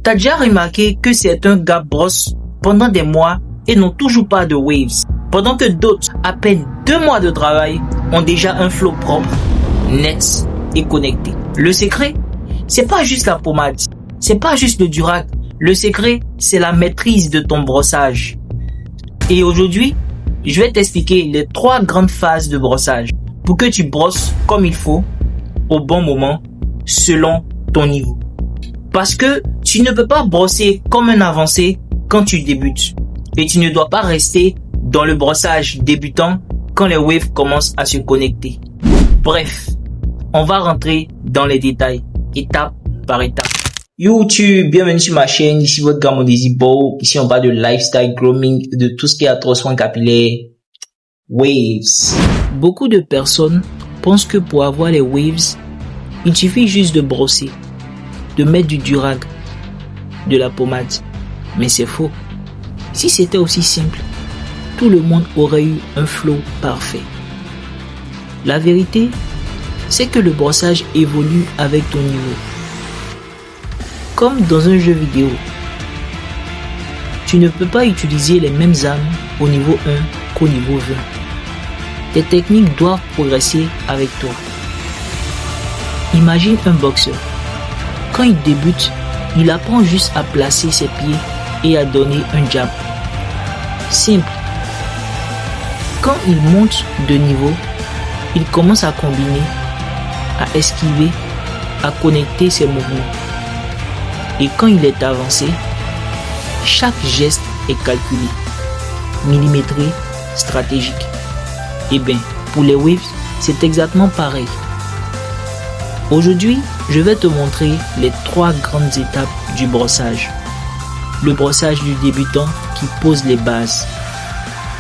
T'as déjà remarqué que certains gars brossent pendant des mois et n'ont toujours pas de waves, pendant que d'autres, à peine 2 mois de travail, ont déjà un flow propre, net et connecté. Le secret, c'est pas juste la pommade, c'est pas juste le Durac. Le secret, c'est la maîtrise de ton brossage. Et aujourd'hui, je vais t'expliquer les 3 grandes phases de brossage pour que tu brosses comme il faut, au bon moment, selon ton niveau. Parce que tu ne peux pas brosser comme un avancé quand tu débutes. Et tu ne dois pas rester dans le brossage débutant quand les waves commencent à se connecter. Bref, on va rentrer dans les détails, étape par étape. YouTube, bienvenue sur ma chaîne, ici votre gars Mondesibo. Ici on parle de lifestyle, grooming, de tout ce qui est à trop soins capillaires, waves. Beaucoup de personnes pensent que pour avoir les waves, il suffit juste de brosser, de mettre du Durag, de la pommade. Mais c'est faux. Si c'était aussi simple, tout le monde aurait eu un flow parfait. La vérité, c'est que le brossage évolue avec ton niveau. Comme dans un jeu vidéo, tu ne peux pas utiliser les mêmes armes au niveau 1 qu'au niveau 20. Tes techniques doivent progresser avec toi. Imagine un boxeur. Quand il débute, il apprend juste à placer ses pieds et à donner un jab. Simple. Quand il monte de niveau, il commence à combiner, à esquiver, à connecter ses mouvements. Et quand il est avancé, chaque geste est calculé, millimétré, stratégique. Et bien, pour les waves, c'est exactement pareil. Aujourd'hui, je vais te montrer les 3 grandes étapes du brossage. Le brossage du débutant qui pose les bases.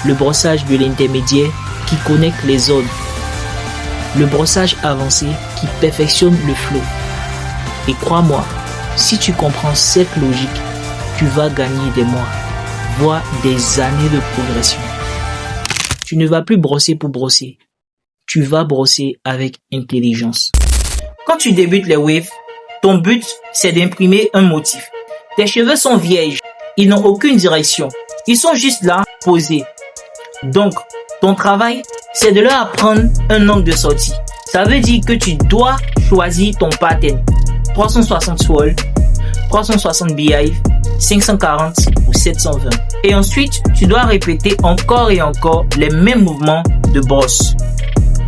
Le brossage de l'intermédiaire qui connecte les zones. Le brossage avancé qui perfectionne le flow. Et crois-moi, si tu comprends cette logique, tu vas gagner des mois, voire des années de progression. Tu ne vas plus brosser pour brosser. Tu vas brosser avec intelligence. Quand tu débutes les waves, ton but, c'est d'imprimer un motif. Tes cheveux sont vierges. Ils n'ont aucune direction. Ils sont juste là, posés. Donc, ton travail, c'est de leur apprendre un angle de sortie. Ça veut dire que tu dois choisir ton pattern. 360 swirl, 360 beehive, 540 ou 720. Et ensuite, tu dois répéter encore et encore les mêmes mouvements de brosse.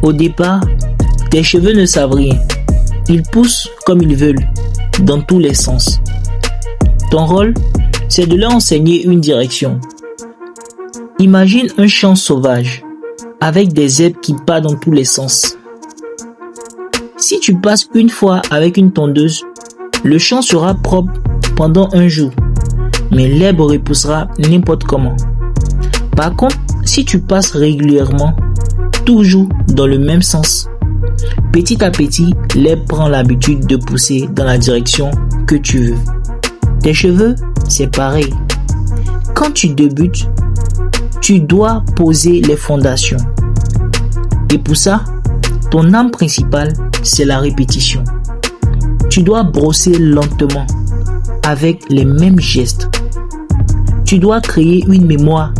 Au départ, tes cheveux ne savent rien. Ils poussent comme ils veulent, dans tous les sens. Ton rôle, c'est de leur enseigner une direction. Imagine un champ sauvage, avec des herbes qui partent dans tous les sens. Si tu passes une fois avec une tondeuse, le champ sera propre pendant un jour, mais l'herbe repoussera n'importe comment. Par contre, si tu passes régulièrement, toujours dans le même sens, petit à petit, l'herbe prend l'habitude de pousser dans la direction que tu veux. Tes cheveux, c'est pareil. Quand tu débutes, tu dois poser les fondations. Et pour ça, ton arme principale, c'est la répétition. Tu dois brosser lentement, avec les mêmes gestes. Tu dois créer une mémoire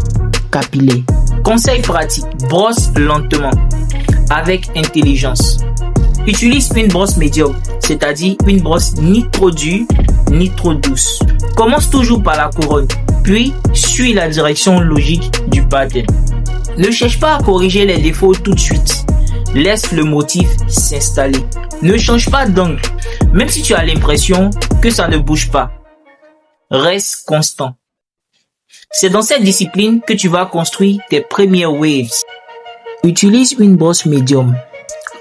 capillaire. Conseil pratique, brosse lentement, avec intelligence. Utilise une brosse médium, c'est-à-dire une brosse ni trop dure, ni trop douce. Commence toujours par la couronne, puis suis la direction logique du pattern. Ne cherche pas à corriger les défauts tout de suite. Laisse le motif s'installer. Ne change pas d'angle, même si tu as l'impression que ça ne bouge pas. Reste constant. C'est dans cette discipline que tu vas construire tes premières waves. Utilise une brosse médium.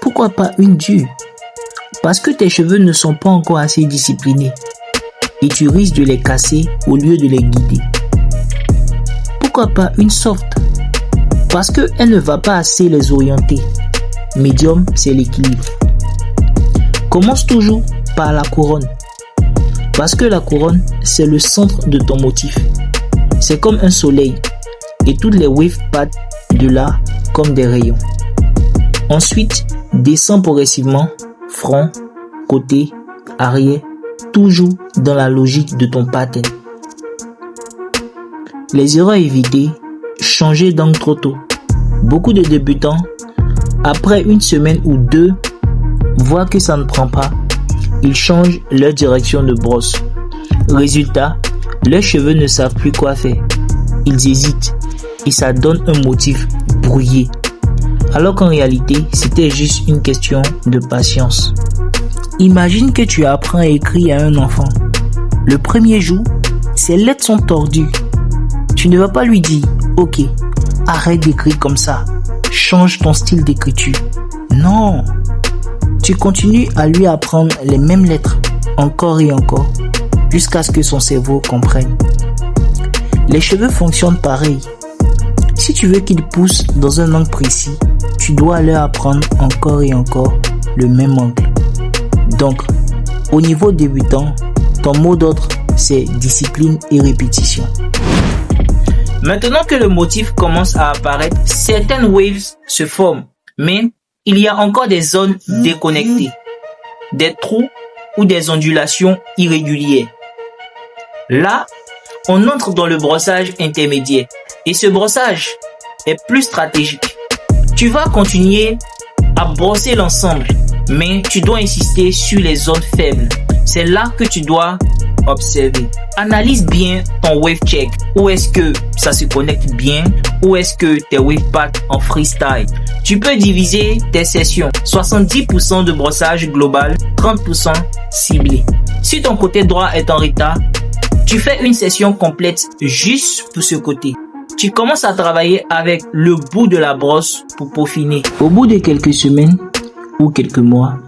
Pourquoi pas une dure? Parce que tes cheveux ne sont pas encore assez disciplinés et tu risques de les casser au lieu de les guider. Pourquoi pas une soft? Parce qu'elle ne va pas assez les orienter. Médium, c'est l'équilibre. Commence toujours par la couronne. Parce que la couronne, c'est le centre de ton motif. C'est comme un soleil et toutes les waves partent de là comme des rayons. Ensuite, descends progressivement, front, côté, arrière, toujours dans la logique de ton pattern. Les erreurs évitées, changer d'angle trop tôt. Beaucoup de débutants, après une semaine ou deux, voient que ça ne prend pas. Ils changent leur direction de brosse. Résultat, leurs cheveux ne savent plus quoi faire. Ils hésitent et ça donne un motif brouillé. Alors qu'en réalité, c'était juste une question de patience. Imagine que tu apprends à écrire à un enfant. Le premier jour, ses lettres sont tordues. Tu ne vas pas lui dire, ok, arrête d'écrire comme ça, change ton style d'écriture. Non, tu continues à lui apprendre les mêmes lettres, encore et encore, jusqu'à ce que son cerveau comprenne. Les cheveux fonctionnent pareil. Si tu veux qu'ils poussent dans un angle précis, tu dois leur apprendre encore et encore le même angle. Donc, au niveau débutant, ton mot d'ordre, c'est discipline et répétition. Maintenant que le motif commence à apparaître, certaines waves se forment, mais il y a encore des zones déconnectées, des trous ou des ondulations irrégulières. Là, on entre dans le brossage intermédiaire et ce brossage est plus stratégique. Tu vas continuer à brosser l'ensemble, mais tu dois insister sur les zones faibles. C'est là que tu dois observer. Analyse bien ton wave check. Où est-ce que ça se connecte bien? Où est-ce que tes wave packs en freestyle? Tu peux diviser tes sessions. 70% de brossage global, 30% ciblé. Si ton côté droit est en retard, tu fais une session complète juste pour ce côté. Tu commences à travailler avec le bout de la brosse pour peaufiner. Au bout de quelques semaines ou quelques mois,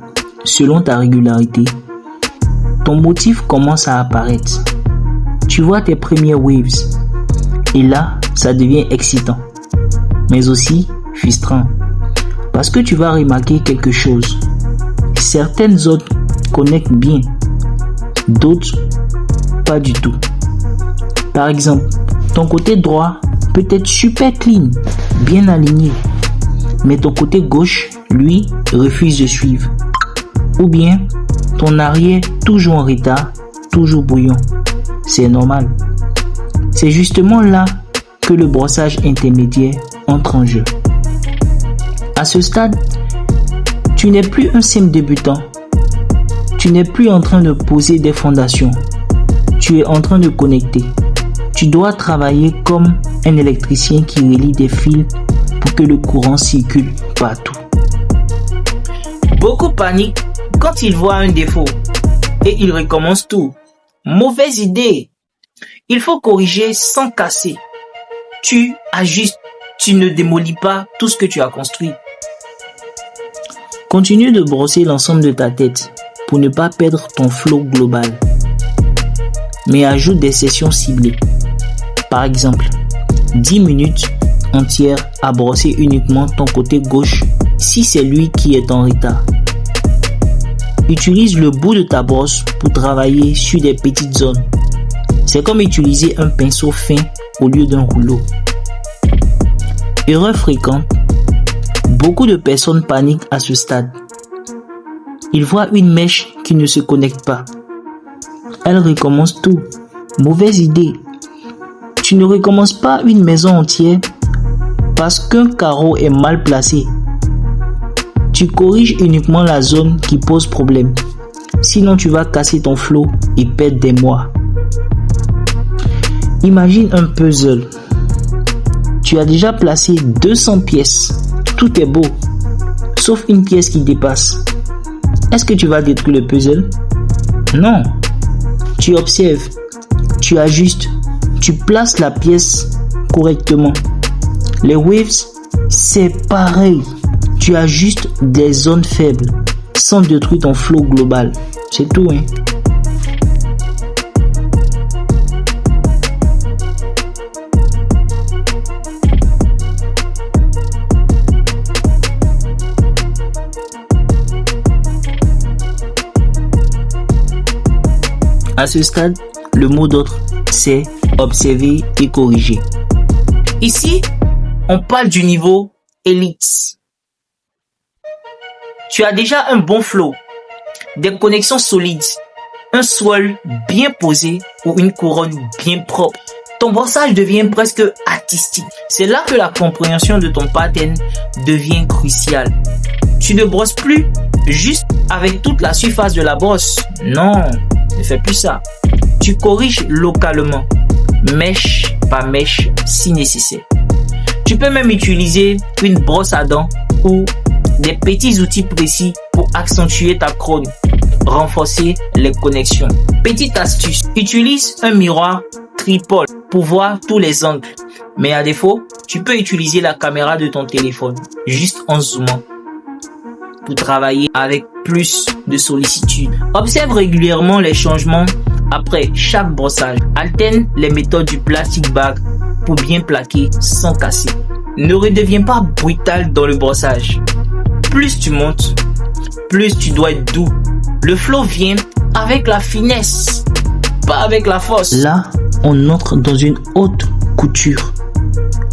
selon ta régularité, ton motif commence à apparaître. Tu vois tes premières waves. Et là, ça devient excitant. Mais aussi frustrant. Parce que tu vas remarquer quelque chose. Certaines zones connectent bien. D'autres, pas du tout. Par exemple, ton côté droit peut être super clean, bien aligné. Mais ton côté gauche, lui, refuse de suivre. Ou bien, ton arrière toujours en retard, toujours bouillant. C'est normal. C'est justement là que le brossage intermédiaire entre en jeu. À ce stade, tu n'es plus un simple débutant. Tu n'es plus en train de poser des fondations. Tu es en train de connecter. Tu dois travailler comme un électricien qui relie des fils pour que le courant circule partout. Beaucoup paniquent quand ils voient un défaut et ils recommencent tout. Mauvaise idée. Il faut corriger sans casser. Tu ajustes, tu ne démolis pas tout ce que tu as construit. Continue de brosser l'ensemble de ta tête pour ne pas perdre ton flow global. Mais ajoute des sessions ciblées. Par exemple, 10 minutes entières à brosser uniquement ton côté gauche si c'est lui qui est en retard. Utilise le bout de ta brosse pour travailler sur des petites zones. C'est comme utiliser un pinceau fin au lieu d'un rouleau. Erreur fréquente. Beaucoup de personnes paniquent à ce stade. Ils voient une mèche qui ne se connecte pas. Elles recommencent tout. Mauvaise idée. Tu ne recommences pas une maison entière parce qu'un carreau est mal placé. Tu corriges uniquement la zone qui pose problème. Sinon, tu vas casser ton flow et perdre des mois. Imagine un puzzle. Tu as déjà placé 200 pièces. Tout est beau, sauf une pièce qui dépasse. Est-ce que tu vas détruire le puzzle? Non. Tu observes, tu ajustes, tu places la pièce correctement. Les waves, c'est pareil. Tu ajustes des zones faibles sans détruire ton flow global. C'est tout, hein. À ce stade, le mot d'ordre, c'est observer et corriger. Ici, on parle du niveau élite. Tu as déjà un bon flow, des connexions solides, un swirl bien posé ou une couronne bien propre. Ton brossage devient presque artistique. C'est là que la compréhension de ton pattern devient cruciale. Tu ne brosses plus juste avec toute la surface de la brosse. Non, ne fais plus ça. Tu corriges localement, mèche par mèche si nécessaire. Tu peux même utiliser une brosse à dents ou des petits outils précis pour accentuer ta couronne, renforcer les connexions. Petite astuce, utilise un miroir tripode pour voir tous les angles. Mais à défaut, tu peux utiliser la caméra de ton téléphone, juste en zoomant, pour travailler avec plus de sollicitude. Observe régulièrement les changements après chaque brossage. Alterne les méthodes du plastic bag pour bien plaquer sans casser. Ne redeviens pas brutal dans le brossage. Plus tu montes, plus tu dois être doux. Le flow vient avec la finesse, pas avec la force. Là, on entre dans une haute couture,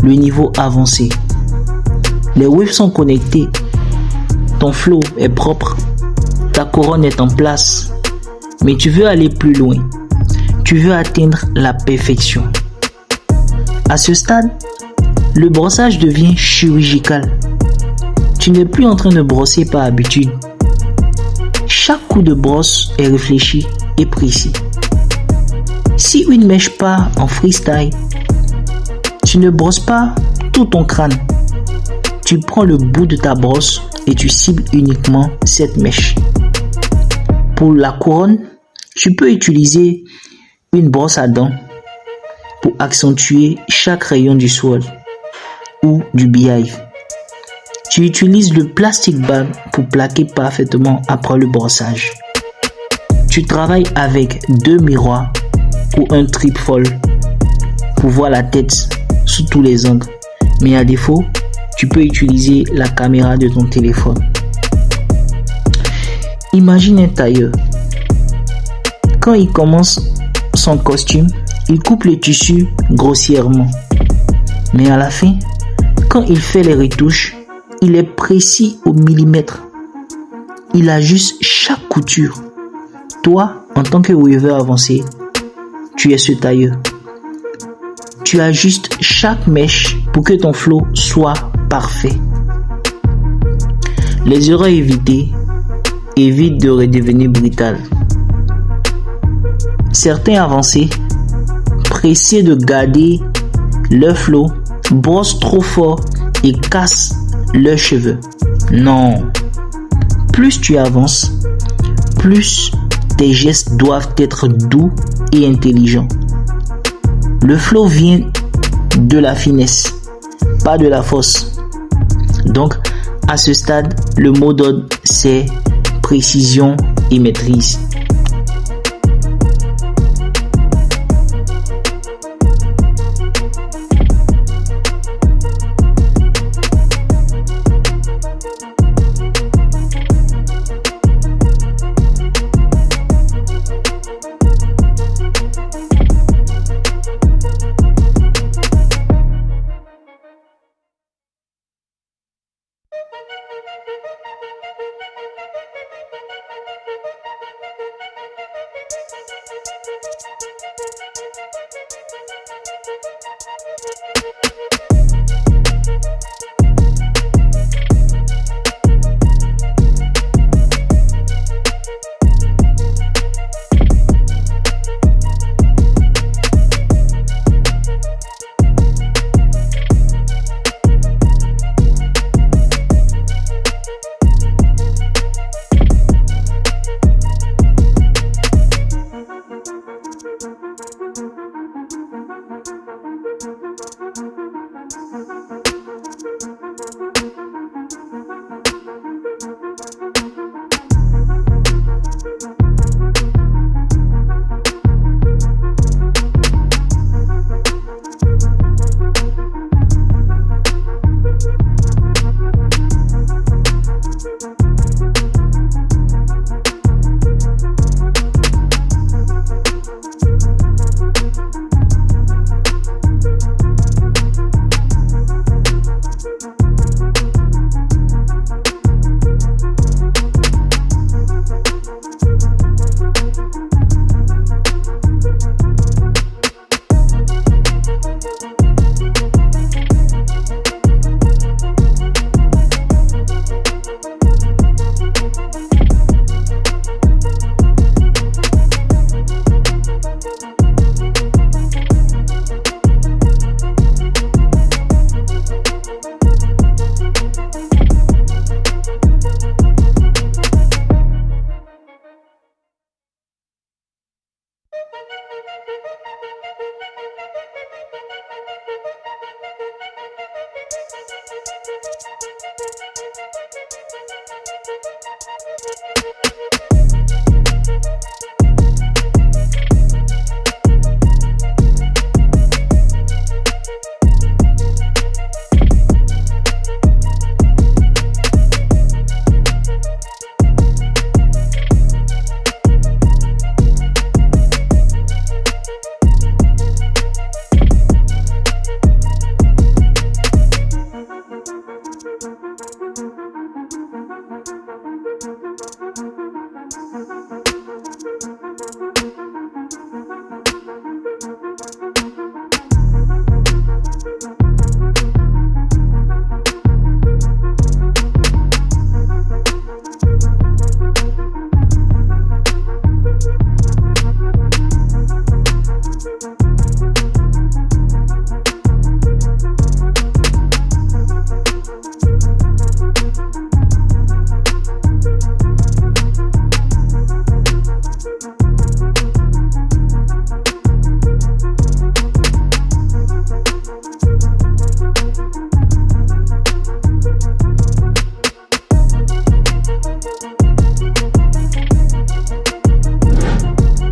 le niveau avancé. Les waves sont connectés, ton flow est propre, ta couronne est en place, mais tu veux aller plus loin. Tu veux atteindre la perfection. À ce stade, le brossage devient chirurgical. Tu n'es plus en train de brosser par habitude. Chaque coup de brosse est réfléchi et précis. Si une mèche part en freestyle, tu ne brosses pas tout ton crâne. Tu prends le bout de ta brosse et tu cibles uniquement cette mèche. Pour la couronne, tu peux utiliser une brosse à dents pour accentuer chaque rayon du swirl ou du beehive. Tu utilises le plastic bag pour plaquer parfaitement après le brossage. Tu travailles avec 2 miroirs ou un tripfold pour voir la tête sous tous les angles. Mais à défaut, tu peux utiliser la caméra de ton téléphone. Imagine un tailleur. Quand il commence son costume, il coupe le tissu grossièrement. Mais à la fin, quand il fait les retouches, il est précis au millimètre. Il ajuste chaque couture. Toi, en tant que weaver avancé, tu es ce tailleur. Tu ajustes chaque mèche pour que ton flow soit parfait. Les erreurs évitées évitent de redevenir brutal. Certains avancés, pressés de garder leur flow, brossent trop fort et cassent leurs cheveux. Non. Plus tu avances, plus tes gestes doivent être doux et intelligents. Le flow vient de la finesse, pas de la force. Donc, à ce stade, le mot d'ordre, c'est précision et maîtrise.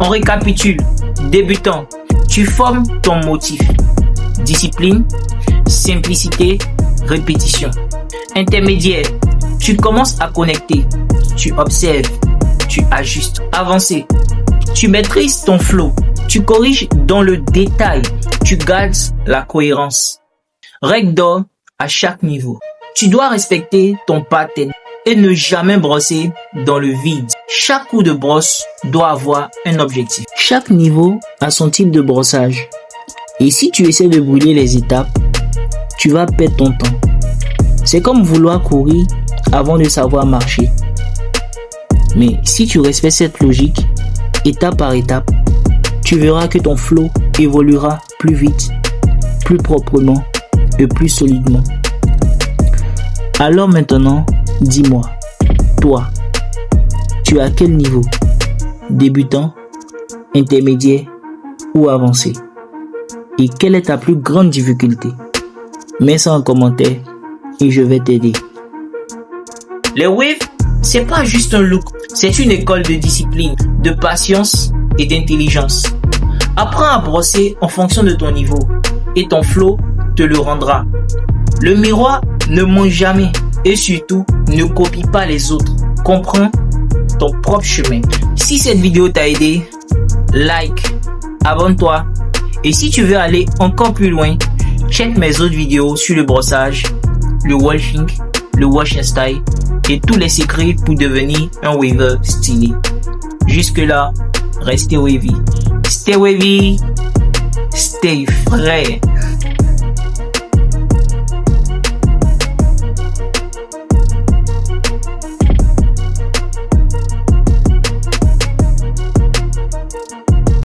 On récapitule. Débutant, tu formes ton motif. Discipline, simplicité, répétition. Intermédiaire, tu commences à connecter. Tu observes, tu ajustes. Avancé, tu maîtrises ton flow. Tu corriges dans le détail. Tu gardes la cohérence. Règle d'or à chaque niveau. Tu dois respecter ton pattern et ne jamais brosser dans le vide. Chaque coup de brosse doit avoir un objectif. Chaque niveau a son type de brossage. Et si tu essaies de brûler les étapes, tu vas perdre ton temps. C'est comme vouloir courir avant de savoir marcher. Mais si tu respectes cette logique, étape par étape, tu verras que ton flow évoluera plus vite, plus proprement et plus solidement. Alors maintenant, dis-moi, toi, tu es à quel niveau? Débutant, intermédiaire ou avancé? Et quelle est ta plus grande difficulté? Mets ça en commentaire et je vais t'aider. Les waves, c'est pas juste un look, c'est une école de discipline, de patience et d'intelligence. Apprends à brosser en fonction de ton niveau et ton flow te le rendra. Le miroir ne ment jamais et surtout ne copie pas les autres. Comprends ton propre chemin. Si cette vidéo t'a aidé, like, abonne-toi et si tu veux aller encore plus loin, check mes autres vidéos sur le brossage, le washing, le wash and style et tous les secrets pour devenir un waver stylé. Jusque là, restez wavy. Stay wavy, stay frais.